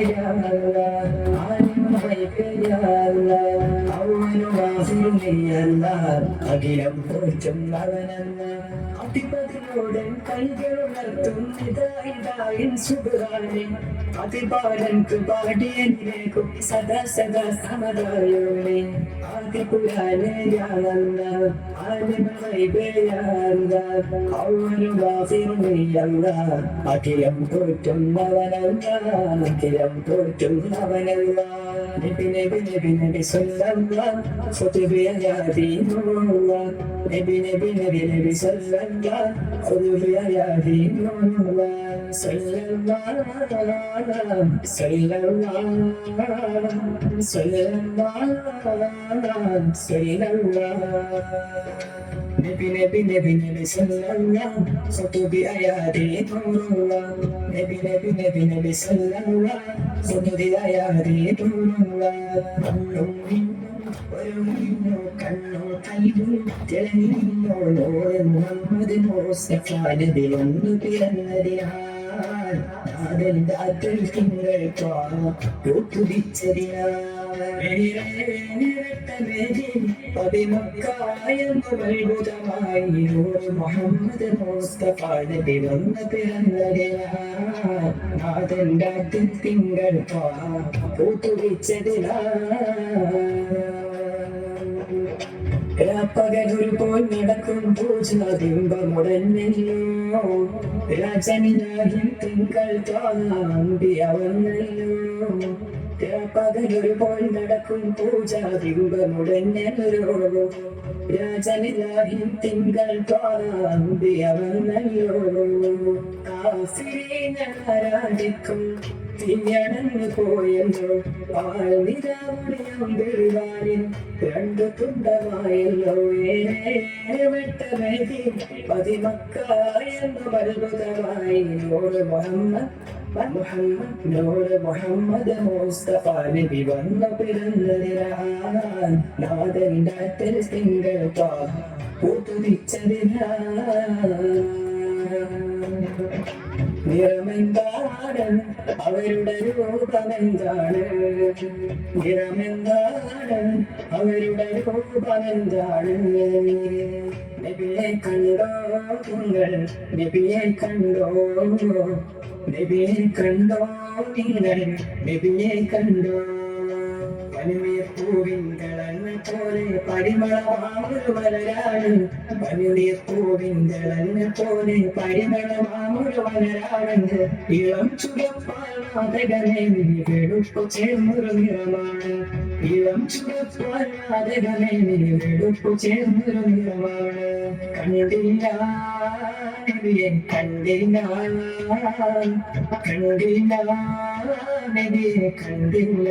يا الله عالم الغيب يا الله أول وآخر يا الله അഖിലം പോറ്റും അവനല്ല അതിപതിയോടൻ കൈകളുണർത്തും ഇതായിൻ സുബാനെ അതിപാലൻ കൃപാടിയനിലേക്കും സദാ സദാ സമതായോനെ ആദിപുരാനെ യാ അല്ലാഹ് ആലിമുൽ ഗൈബ് യാ അല്ലാഹ് അവ്വലു വാഖിറു യാ അല്ലാഹ് അഖിലം പോറ്റും അവനല്ല അഖിലം പോറ്റും അവനല്ല നബി നബി നബി നബി സല്ലല്ലാഹു ഖുതുബി യാ ദീനുല്ലാഹ് നബി നബി നബി നബി സല്ലല്ലാഹു ഖുതുബി യാ ദീനുല്ലാഹ് സല്ലല്ലാഹു സല്ലല്ലാഹു സല്ലല്ലാഹു നബി നബി നബി നബി സല്ലല്ലാഹു ഖുതുബി യാ ദീനുല്ലാഹ് നബി നബി നബി നബി സല്ലല്ലാഹു ഖുതുബി യാ ദീനുല്ലാഹ് കണ്ണോ കൈയും തിളങ്ങിയോ മുഹമ്മദ് മുസ്തഫ നബിയൊന്നു പിറന്നതിനാൽ നാദന്റെ അറ്റൽ തിങ്കൾ കൂട്ടുതിച്ചതിനാൽ മുഹമ്മദ് മുസ്തഫ നബി വന്ന് പിറന്നതിനാൽ നാദന്റെ അറ്റൽ തിങ്കൾ കൂട്ടുതിച്ചതിനാൽ പകലൊരു പോൽ നടക്കും പൂജാബിംബമുടനല്ലോ രാജനിലാകിൽ തിങ്കൾ തോന്നാമ്പിയവന്നല്ലോ പകലൊരു പോൽ നടക്കും പൂജാബിംബമുടനല്ലോ രാജനിലാകിൽ തിങ്കൾ തോന്നാമ്പിയവന്നല്ലോ ആരാധിക്കും തിഞ്ഞടങ്ങ് പോയല്ലോ ആൾനിരാവുടിയാൻ രണ്ടു തുണ്ടമായല്ലോ വെട്ടമേതി പതിമക്കായെന്ന് അത്ഭുതമായി നൂറ് മുഹമ്മദ് മുസ്തഫ നബി വന്നു പിറന്നതിനാൽ നാദന്റെ അറ്റൽ തിങ്കൾ പൂത്തുതിച്ചതിനാൽ നിറമെന്താണ് അവരുടെ രൂപമെന്താണ് നിറമെന്താണ് അവരുടെ രൂപമെന്താണ് നബിയെ കണ്ടോ നിങ്ങൾ നബിയെ കണ്ടോ നബിയെ കണ്ടോ നിങ്ങൾ നബിയെ കണ്ടോ പനിനീർപ്പൂവിൻകളെന്ന് പോലെ പരിമളമാമൊരു മലരാണ് പനിനീർപ്പൂവിൻകളെന്ന് പോലെ പരിമളമാമൊരു മലരാണ് ഇളം ചുടപ്പാതകനെ വെളുപ്പു ചേർന്നൊരു നിറമാണ് ഇളം ചുടപ്പാതകനെ വെളുപ്പു ചേർന്നൊരു നിറമാണ് കണ്ടില്ല നബിയെ കണ്ടില്ല കണ്ടില്ല നബിയെ കണ്ടില്ല